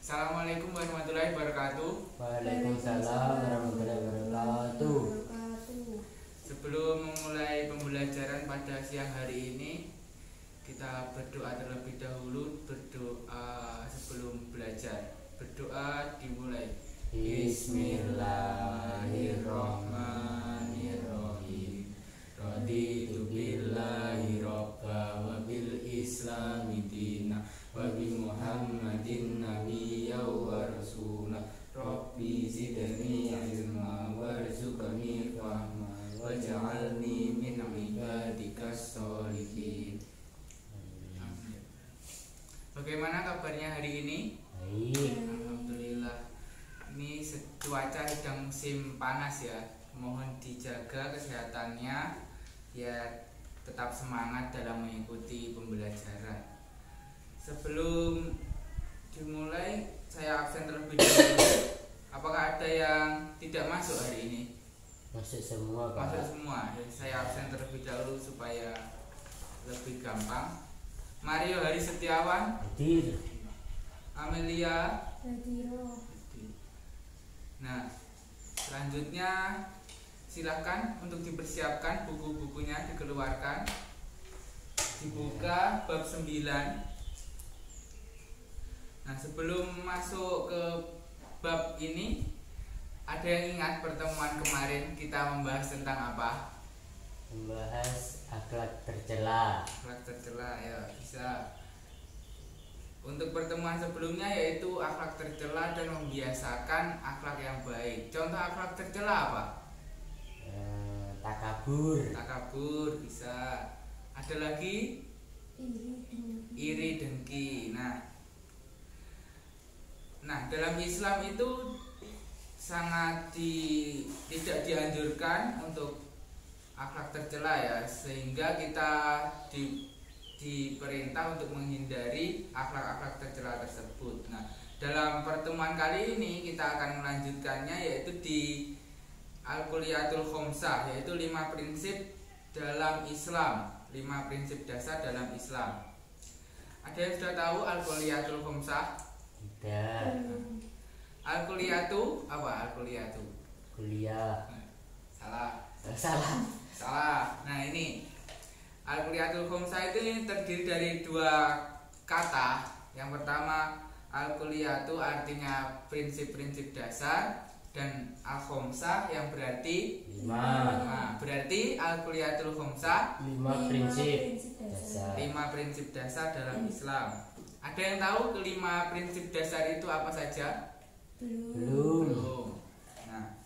Assalamualaikum warahmatullahi wabarakatuh. Waalaikumsalam warahmatullahi wabarakatuh. Sebelum memulai pembelajaran pada siang hari ini, kita berdoa terlebih dahulu. Berdoa sebelum belajar. Berdoa dimulai. Bismillahirrahmanirrahim. Raditu billahi robba wa bil islami dina wa bi muhammadin nabiyya wa rasula. Rabbi zidni ilma warzuqni fahma waj'alni min ibadikas sholihin. Bagaimana kabarnya hari ini? Baik. Alhamdulillah. Ini cuaca sedang musim panas ya. Mohon dijaga kesehatannya, ya tetap semangat dalam mengikuti pembelajaran. Sebelum dimulai, saya absen terlebih dahulu. Apakah ada yang tidak masuk hari ini? Masuk semua, Pak. Masuk semua. Saya absen terlebih dahulu supaya lebih gampang. Mario Hari Setiawan, Hadir. Amelia. Nah, selanjutnya silakan untuk dipersiapkan buku-bukunya, dikeluarkan. Dibuka bab 9. Nah, sebelum masuk ke bab ini, ada yang ingat pertemuan kemarin kita membahas tentang apa? Membahas akhlak tercela. Akhlak tercela, ya bisa. Untuk pertemuan sebelumnya yaitu akhlak tercela dan membiasakan akhlak yang baik. Contoh akhlak tercela apa? Takabur. Takabur bisa. Ada lagi iri dengki. Nah, dalam Islam itu sangat tidak dianjurkan untuk akhlak tercela ya, sehingga kita diperintah untuk menghindari akhlak-akhlak tercela tersebut. Nah, dalam pertemuan kali ini kita akan melanjutkannya, yaitu di Al-Kuliyatul Khomsah, yaitu 5 prinsip dalam Islam, 5 prinsip dasar dalam Islam. Ada yang sudah tahu Al-Kuliyatul Khomsah? Tidak. Al-Kuliyatu apa? Al-Kuliyatu Kuliah. Salah. Nah, ini Al-Kuliyatul Khomsah itu terdiri dari 2 kata. Yang pertama, Al-Kuliyatu artinya prinsip-prinsip dasar, dan Al-Khomsah yang berarti 5. Berarti Al-Kuliyatul Khomsah 5 prinsip dasar. 5 prinsip dasar dalam Islam. Ada yang tahu kelima prinsip dasar itu apa saja? Belum. Nah,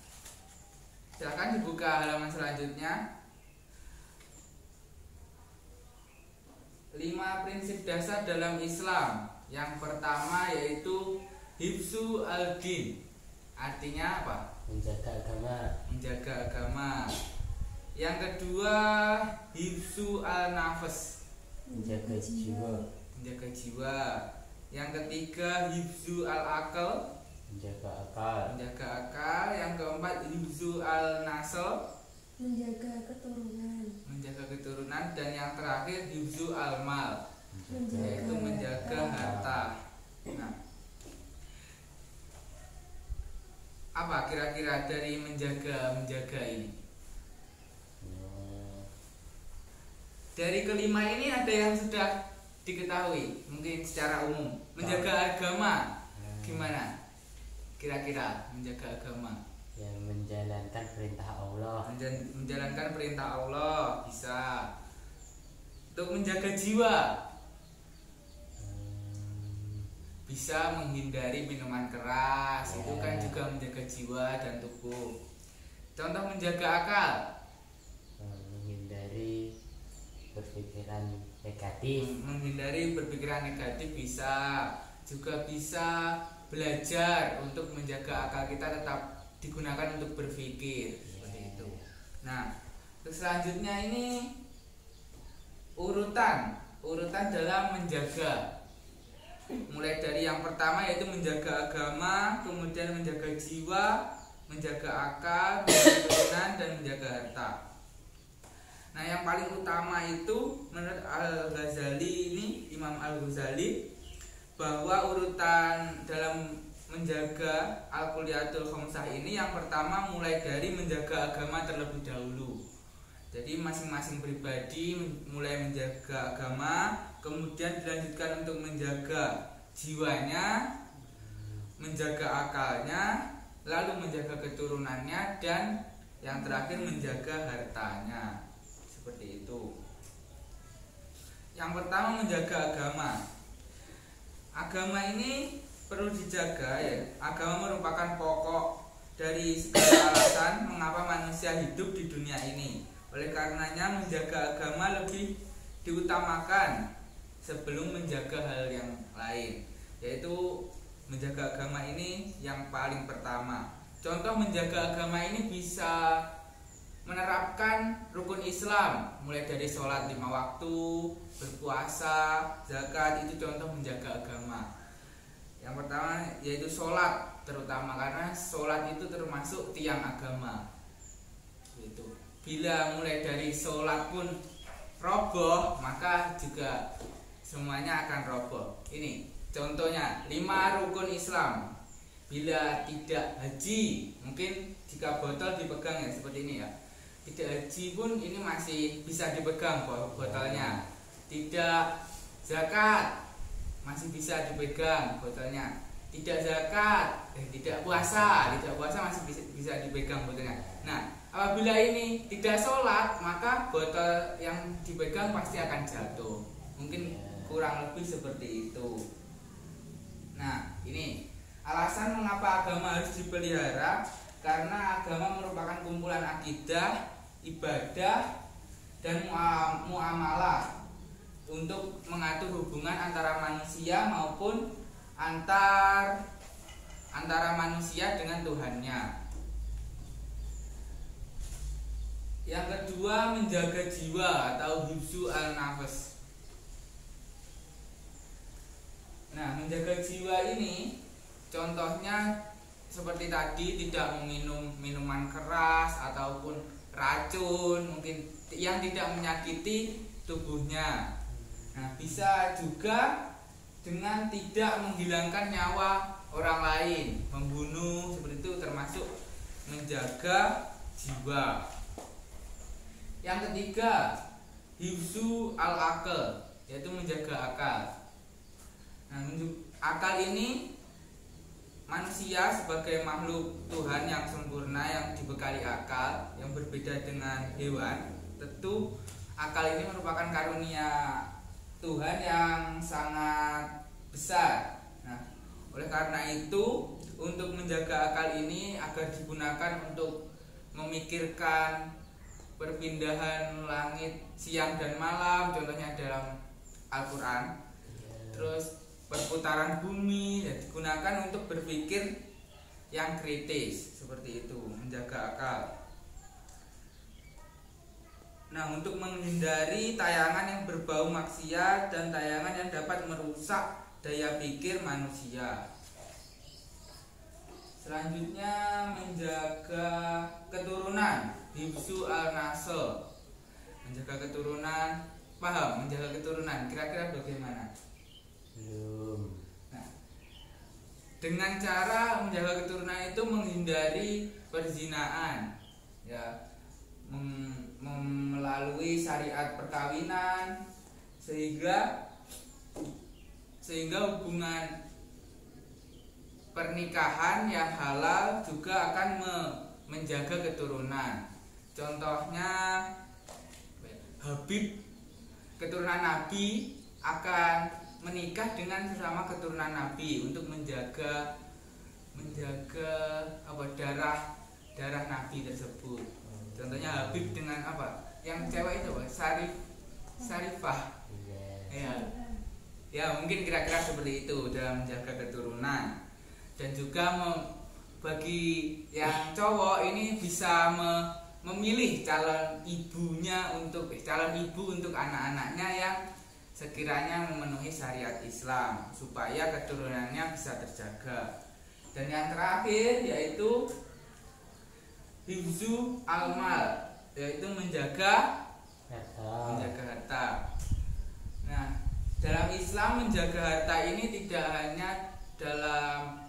silakan dibuka halaman selanjutnya. 5 prinsip dasar dalam Islam. Yang pertama yaitu hifzu al-din. Artinya apa? Menjaga agama. Menjaga agama. Yang kedua hifzu al-nafas. Menjaga jiwa. Menjaga jiwa. Yang ketiga hifzu al-akal. Menjaga akal. Menjaga akal. Yang keempat hifzu al-nasl. Menjaga keturunan. Menjaga keturunan. Dan yang terakhir hifzu al-mal, yaitu menjaga harta. Nah, apa kira-kira dari menjaga ini? Dari kelima ini ada yang sudah diketahui mungkin secara umum. Menjaga agama gimana? Kira-kira menjaga agama, yang menjalankan perintah Allah. menjalankan perintah Allah bisa. Untuk menjaga jiwa, bisa menghindari minuman keras, itu kan juga menjaga jiwa dan tubuh. Contoh menjaga akal, menghindari berpikiran negatif. menghindari berpikiran negatif bisa. Juga bisa belajar untuk menjaga akal kita tetap digunakan untuk berpikir, seperti itu. Nah, untuk selanjutnya ini urutan dalam menjaga. Mulai dari yang pertama yaitu menjaga agama, kemudian menjaga jiwa, menjaga akal, menjaga keturunan, dan menjaga harta. Nah, yang paling utama itu menurut Al-Ghazali ini, Imam Al-Ghazali, bahwa urutan dalam menjaga al-kuliyatul khamsah ini yang pertama mulai dari menjaga agama terlebih dahulu. Jadi masing-masing pribadi mulai menjaga agama, kemudian dilanjutkan untuk menjaga jiwanya, menjaga akalnya, lalu menjaga keturunannya, dan yang terakhir menjaga hartanya. Seperti itu. Yang pertama menjaga agama. Agama ini perlu dijaga ya. Agama merupakan pokok dari segala alasan mengapa manusia hidup di dunia ini. Oleh karenanya menjaga agama lebih diutamakan sebelum menjaga hal yang lain, yaitu menjaga agama ini yang paling pertama. Contoh menjaga agama ini bisa menerapkan rukun Islam, mulai dari sholat 5 waktu, berpuasa, zakat, itu contoh menjaga agama. Yang pertama yaitu sholat, terutama karena sholat itu termasuk tiang agama. Itu. Bila mulai dari sholat pun roboh, maka juga semuanya akan roboh. Ini contohnya 5 rukun Islam. Bila tidak haji, mungkin jika botol dipegang ya seperti ini ya. Tidak haji pun ini masih bisa dipegang botolnya. Tidak zakat masih bisa dipegang botolnya. Tidak zakat, tidak puasa masih bisa dipegang botolnya. Nah, apabila ini tidak sholat, maka botol yang dipegang pasti akan jatuh. Mungkin kurang lebih seperti itu. Nah, ini alasan mengapa agama harus dipelihara, karena agama merupakan kumpulan akidah, ibadah, dan muamalah untuk mengatur hubungan antara manusia maupun antara manusia dengan Tuhannya. Yang kedua menjaga jiwa atau hifzu al-nafs. Nah, menjaga jiwa ini contohnya seperti tadi, tidak meminum minuman keras ataupun racun mungkin yang tidak menyakiti tubuhnya. Nah, bisa juga dengan tidak menghilangkan nyawa orang lain, membunuh, seperti itu termasuk menjaga jiwa. Yang ketiga, hifzu al-aql, yaitu menjaga akal. Nah, akal ini manusia sebagai makhluk Tuhan yang sempurna, yang dibekali akal, yang berbeda dengan hewan. Tentu akal ini merupakan karunia Tuhan yang sangat besar. Nah, oleh karena itu untuk menjaga akal ini agar digunakan untuk memikirkan perpindahan langit siang dan malam, contohnya dalam Al-Quran. Terus perputaran bumi, dan digunakan untuk berpikir yang kritis, seperti itu, menjaga akal. Nah, untuk menghindari tayangan yang berbau maksiat dan tayangan yang dapat merusak daya pikir manusia. Selanjutnya menjaga keturunan, hifzu al-nasl. Menjaga keturunan, paham? Menjaga keturunan, kira-kira bagaimana? Belum. Nah, dengan cara menjaga keturunan itu menghindari perzinaan, ya, melalui syariat perkawinan, sehingga hubungan pernikahan yang halal juga akan menjaga keturunan. Contohnya Habib, keturunan Nabi, akan menikah dengan sesama keturunan Nabi untuk menjaga darah Nabi tersebut. Contohnya Habib dengan apa? Yang cewek itu apa? Sarifah. Ya, mungkin kira-kira seperti itu dalam menjaga keturunan. Dan juga bagi yang cowok ini bisa memilih calon ibu untuk anak-anaknya yang sekiranya memenuhi syariat Islam, supaya keturunannya bisa terjaga. Dan yang terakhir yaitu hifzu al-mal, yaitu menjaga harta. Nah, dalam Islam menjaga harta ini tidak hanya dalam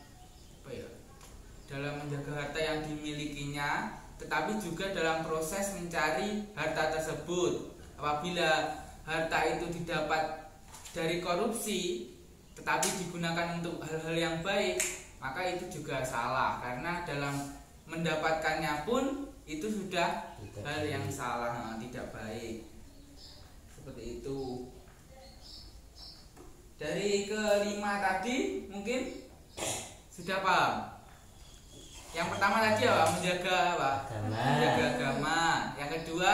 dalam menjaga harta yang dimilikinya, tetapi juga dalam proses mencari harta tersebut. Apabila harta itu didapat dari korupsi tetapi digunakan untuk hal-hal yang baik, maka itu juga salah, karena dalam mendapatkannya pun itu sudah hal yang salah, tidak baik. Seperti itu. Dari kelima tadi mungkin sudah paham. Yang pertama tadi apa? Menjaga apa? Menjaga agama. Yang kedua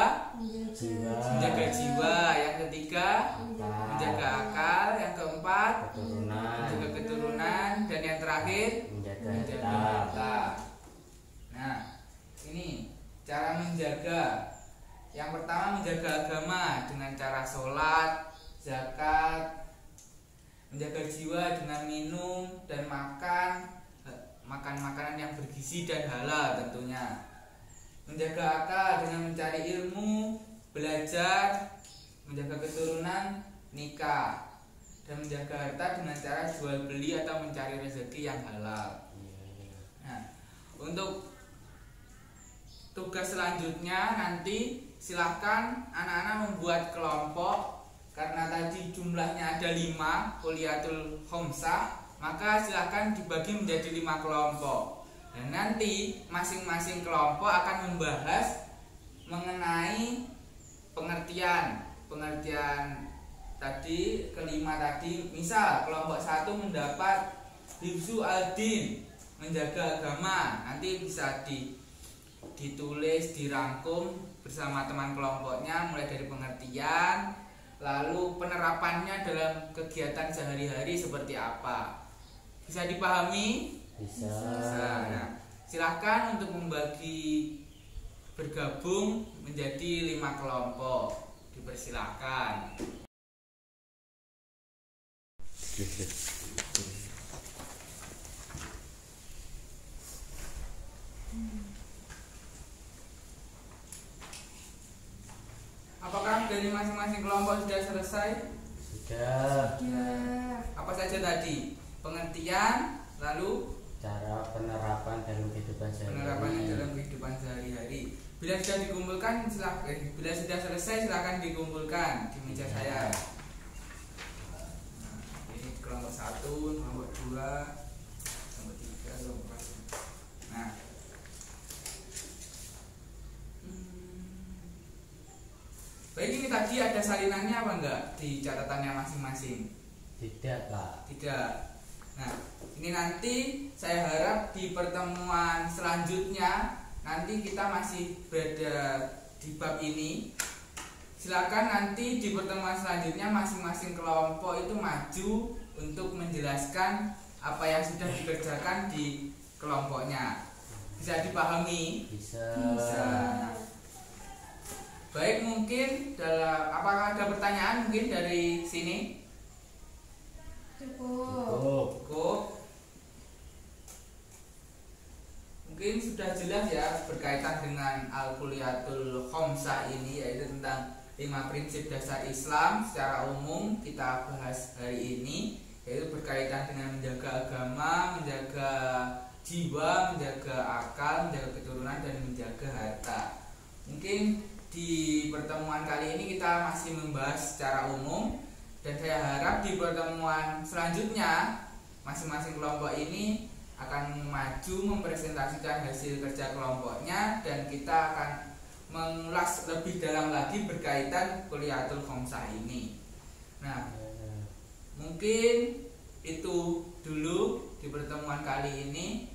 menjaga jiwa. Yang ketiga menjaga akal. Yang keempat menjaga keturunan. Dan yang terakhir menjaga harta. Nah, ini cara menjaga. Yang pertama menjaga agama dengan cara sholat, zakat. Menjaga jiwa dengan minum dan makan makanan yang bergizi dan halal tentunya. Menjaga akal dengan mencari ilmu, belajar. Menjaga keturunan, nikah. Dan menjaga harta dengan cara jual beli atau mencari rezeki yang halal. Nah, untuk tugas selanjutnya nanti silahkan anak-anak membuat kelompok. Karena tadi jumlahnya ada 5 kuliatul khomsah, maka silahkan dibagi menjadi 5 kelompok. Dan nanti masing-masing kelompok akan membahas mengenai pengertian tadi, kelima tadi. Misal kelompok 1 mendapat hifzu al-din, menjaga agama. Nanti bisa ditulis, dirangkum bersama teman kelompoknya, mulai dari pengertian, lalu penerapannya dalam kegiatan sehari-hari seperti apa. Bisa dipahami? Bisa. Nah, silahkan untuk bergabung menjadi 5 kelompok. Dipersilahkan. Apakah dari masing-masing kelompok sudah selesai? Sudah. Apa saja tadi? Pengertian, lalu Cara penerapan dalam kehidupan sehari-hari. Bila sudah dikumpulkan, bila sudah selesai silakan dikumpulkan di meja saya. Nah, ini kelompok 1, kelompok 2, kelompok 3, kelompok 4. Nah, baik, ini tadi ada salinannya apa enggak di catatannya masing-masing? Tidak, Pak. Tidak. Nah, ini nanti saya harap di pertemuan selanjutnya nanti kita masih berada di bab ini. Silakan nanti di pertemuan selanjutnya masing-masing kelompok itu maju untuk menjelaskan apa yang sudah dikerjakan di kelompoknya. Bisa dipahami? Bisa. Baik, mungkin apakah ada pertanyaan mungkin dari sini? Cukup. Mungkin sudah jelas ya berkaitan dengan Al-Kuliyatul Khomsah ini, yaitu tentang 5 prinsip dasar Islam secara umum kita bahas hari ini, yaitu berkaitan dengan menjaga agama, menjaga jiwa, menjaga akal, menjaga keturunan, dan menjaga harta. Mungkin di pertemuan kali ini kita masih membahas secara umum, dan saya harap di pertemuan selanjutnya masing-masing kelompok ini akan maju mempresentasikan hasil kerja kelompoknya, dan kita akan mengulas lebih dalam lagi berkaitan Kuliyatul Khomsah ini. Nah, mungkin itu dulu di pertemuan kali ini.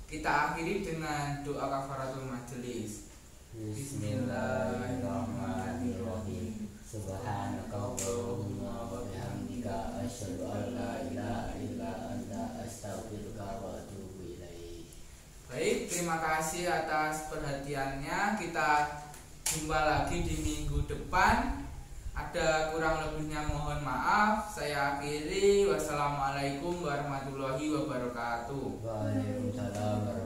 Kita akhiri dengan doa kafaratul majelis. Bismillahirrahmanirrahim. Subhanakallahumma wa bihamdika asyhadu an la ilaha illa anta astaghfiruka wa atubu ilaik. Baik, terima kasih atas perhatiannya. Kita jumpa lagi di minggu depan. Ada kurang lebihnya mohon maaf. Saya akhiri. Wassalamualaikum warahmatullahi wabarakatuh. Waalaikumsalam warahmatullahi wabarakatuh.